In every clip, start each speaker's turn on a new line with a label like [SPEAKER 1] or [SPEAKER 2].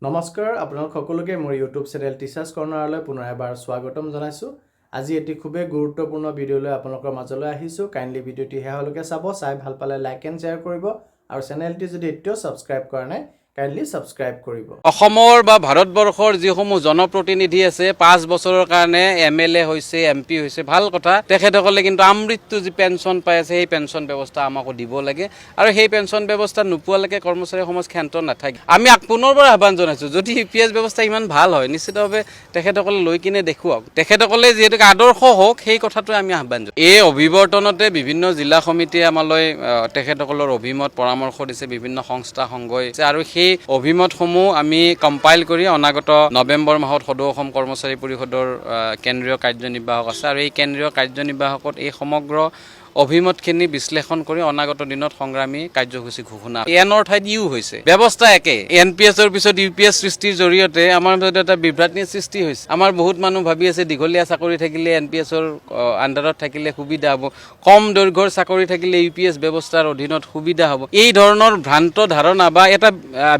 [SPEAKER 1] নমস্কাৰ আপোনালোক সকলোকে মোৰ ইউটিউব চেনেল টিচাৰ্ছ কৰ্ণাৰলৈ পুনৰ এবাৰ স্বাগতম জনাইছোঁ। আজি এটি খুবেই গুৰুত্বপূৰ্ণ ভিডিঅ'লৈ আপোনালোকৰ মাজলৈ আহিছোঁ। কাইণ্ডলি ভিডিঅ'টি শেষলৈকে চাব, চাই ভাল পালে লাইক এণ্ড শ্বেয়াৰ কৰিব আৰু চেনেলটি যদি এতিয়াও ছাবস্ক্ৰাইব কৰা নাই কাইণ্ডলি ছাবস্ক্ৰাইব কৰিব।
[SPEAKER 2] অসমৰ বা ভাৰতবৰ্ষৰ যিসমূহ জনপ্ৰতিনিধি আছে 5 বছৰৰ কাৰণে MLA হৈছে, MP হৈছে, ভাল কথা। তেখেতসকলে কিন্তু আমৃত্যু যি পেঞ্চন পাই আছে সেই পেঞ্চন ব্যৱস্থা আমাকো দিব লাগে আৰু সেই পেঞ্চন ব্যৱস্থা নোপোৱালৈকে কৰ্মচাৰী সমাজ ক্ষান্ত নাথাকে। আমি পুনৰবাৰ আহ্বান জনাইছোঁ, যদি UPS ব্যৱস্থা ইমান ভাল হয় নিশ্চিতভাৱে তেখেতসকলে লৈ কিনে দেখুৱাওক। তেখেতসকলে যিহেতু আদৰ্শ হওক সেই কথাটোৱে আমি আহ্বান জনাইছোঁ। এই অভিৱৰ্তনতে বিভিন্ন জিলা সমিতিয়ে আমালৈ তেখেতসকলৰ অভিমত পৰামৰ্শ দিছে, বিভিন্ন সংস্থা সংগই আৰু সেই অভিমতসমূহ আমি কম্পাইল কৰি অনাগত নৱেম্বৰ মাহত সদৌ অসম কৰ্মচাৰী পৰিষদৰ কেন্দ্ৰীয় কাৰ্যনিৰ্বাহক আছে আৰু এই কেন্দ্ৰীয় কাৰ্যনিৰ্বাহকত এই সমগ্ৰ অভিমতখিনি বিশ্লেষণ কৰি অনাগত দিনত সংগ্ৰামী কাৰ্যসূচী ঘোষণা এনৰ ঠাইত ইউ হৈছে। ব্যৱস্থা একে। NPSৰ পিছত UPS সৃষ্টিৰ জৰিয়তে আমাৰ মাজত এটা বিভ্ৰান্তিৰ সৃষ্টি হৈছে। আমাৰ বহুত মানুহ ভাবি আছে দীঘলীয়া চাকৰি থাকিলে NPSৰ আণ্ডাৰত থাকিলে সুবিধা হ'ব, কম দৈৰ্ঘ্যৰ চাকৰি থাকিলে UPS ব্যৱস্থাৰ অধীনত সুবিধা হ'ব। এই ধৰণৰ ভ্ৰান্ত ধাৰণা বা এটা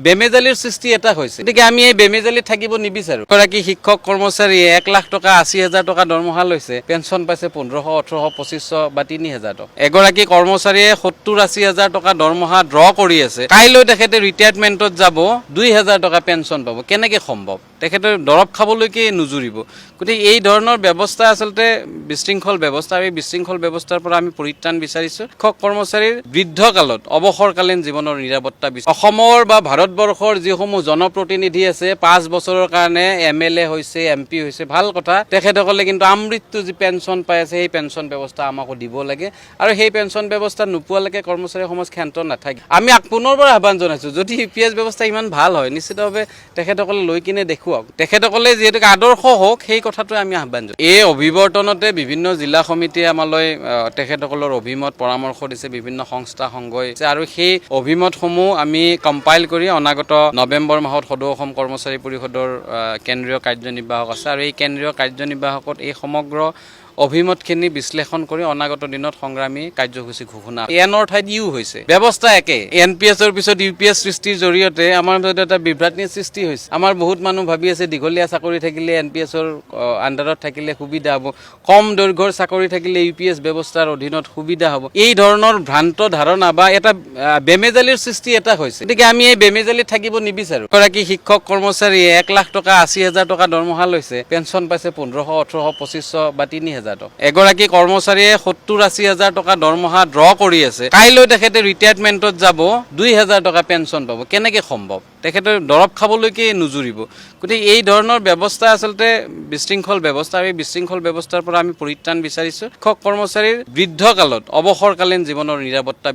[SPEAKER 2] বেমেজালিৰ সৃষ্টি এটা হৈছে। গতিকে আমি এই বেমেজালিত থাকিব নিবিচাৰোঁ। এগৰাকী শিক্ষক কৰ্মচাৰীয়ে 1 লাখ টকা 80,000 টকা দৰমহা লৈছে, পেঞ্চন পাইছে 1500, 1800, 2500 বা 3000 টকা। এগৰাকী কৰ্মচাৰীয়ে 70-80 হাজাৰ টকা দৰমহা ড্ৰ কৰি আছে, কাইলৈ তেখেতে ৰিটায়াৰমেণ্টত যাব 2000 টকা পেঞ্চন পাব। কেনেকৈ সম্ভৱ? তেখেতে দৰৱ খাবলৈকে নুজুৰিব। গতিকে এই ধৰণৰ ব্যৱস্থা আচলতে বিশৃংখল ব্যৱস্থা। এই বিশৃংখল ব্যৱস্থাৰ পৰা আমি পৰিত্ৰাণ বিচাৰিছোঁ। শিক্ষক কৰ্মচাৰীৰ বৃদ্ধকালত অৱসৰকালীন জীৱনৰ নিৰাপত্তা অসমৰ বা ভাৰতবৰ্ষৰ যিসমূহ জনপ্ৰতিনিধি আছে 5 বছৰৰ কাৰণে MLA হৈছে, MP হৈছে, ভাল কথা। তেখেতসকলে কিন্তু আমৃত্যু যি পেঞ্চন পাই আছে সেই পেঞ্চন ব্যৱস্থা আমাকো দিব লাগে আৰু সেই পেঞ্চন ব্যৱস্থা নোপোৱালৈকে কৰ্মচাৰী সমাজ ক্ষান্ত নাথাকে। আমি পুনৰবাৰ আহ্বান জনাইছোঁ, যদি UPS ব্যৱস্থা ইমান ভাল হয় নিশ্চিতভাৱে তেখেতসকলে লৈ কিনে দেখুৱাওক। তেখেতসকলে যিহেতু আদৰ্শ হওক সেই কথাটোৱে আমি আহ্বান জনাইছোঁ। এই অভিৱৰ্তনতে বিভিন্ন জিলা সমিতিয়ে আমালৈ তেখেতসকলৰ অভিমত পৰামৰ্শ দিছে, বিভিন্ন সংস্থা সংগই আৰু সেই অভিমতসমূহ আমি কম্পাইল কৰি অনাগত নৱেম্বৰ মাহত সদৌ অসম কৰ্মচাৰী পৰিষদৰ কেন্দ্ৰীয় কাৰ্যনিৰ্বাহক আছে আৰু এই কেন্দ্ৰীয় কাৰ্যনিৰ্বাহকত এই সমগ্ৰ অভিমতখিনি বিশ্লেষণ কৰি অনাগত দিনত সংগ্ৰামী কাৰ্যসূচী ঘোষণা এনৰ ঠাইত ইউ হৈছে। ব্যৱস্থা একে। NPSৰ পিছত UPS সৃষ্টিৰ জৰিয়তে আমাৰ মাজত এটা বিভ্ৰান্তিৰ সৃষ্টি হৈছে। আমাৰ বহুত মানুহ ভাবি আছে দীঘলীয়া চাকৰি থাকিলে NPSৰ আণ্ডাৰত থাকিলে সুবিধা হ'ব, কম দৈৰ্ঘ্যৰ চাকৰি থাকিলে UPS ব্যৱস্থাৰ অধীনত সুবিধা হ'ব। এই ধৰণৰ ভ্ৰান্ত ধাৰণা বা এটা বেমেজালিৰ সৃষ্টি এটা হৈছে। গতিকে আমি এই বেমেজালিত থাকিব নিবিচাৰোঁ। এগৰাকী শিক্ষক কৰ্মচাৰীয়ে 1 লাখ টকা 80,000 টকা দৰমহা লৈছে, পেঞ্চন পাইছে 1500, 1800, 2500 বা 3000 টকা। এগৰাকী কৰ্মচাৰীয়ে 70-80 হাজাৰ টকা দৰমহা ড্ৰ কৰি আছে, কাইলৈ তেখেতে ৰিটায়াৰমেণ্টত যাব 2000 টকা পেঞ্চন পাব। কেনেকৈ সম্ভৱ? তেখেতে দৰৱ খাবলৈকে নুজুৰিব। গতিকে এই ধৰণৰ ব্যৱস্থা আচলতে বিশৃংখল ব্যৱস্থা। এই বিশৃংখল ব্যৱস্থাৰ পৰা আমি পৰিত্ৰাণ বিচাৰিছোঁ। শিক্ষক কৰ্মচাৰীৰ বৃদ্ধকালত অৱসৰকালীন জীৱনৰ নিৰাপত্তা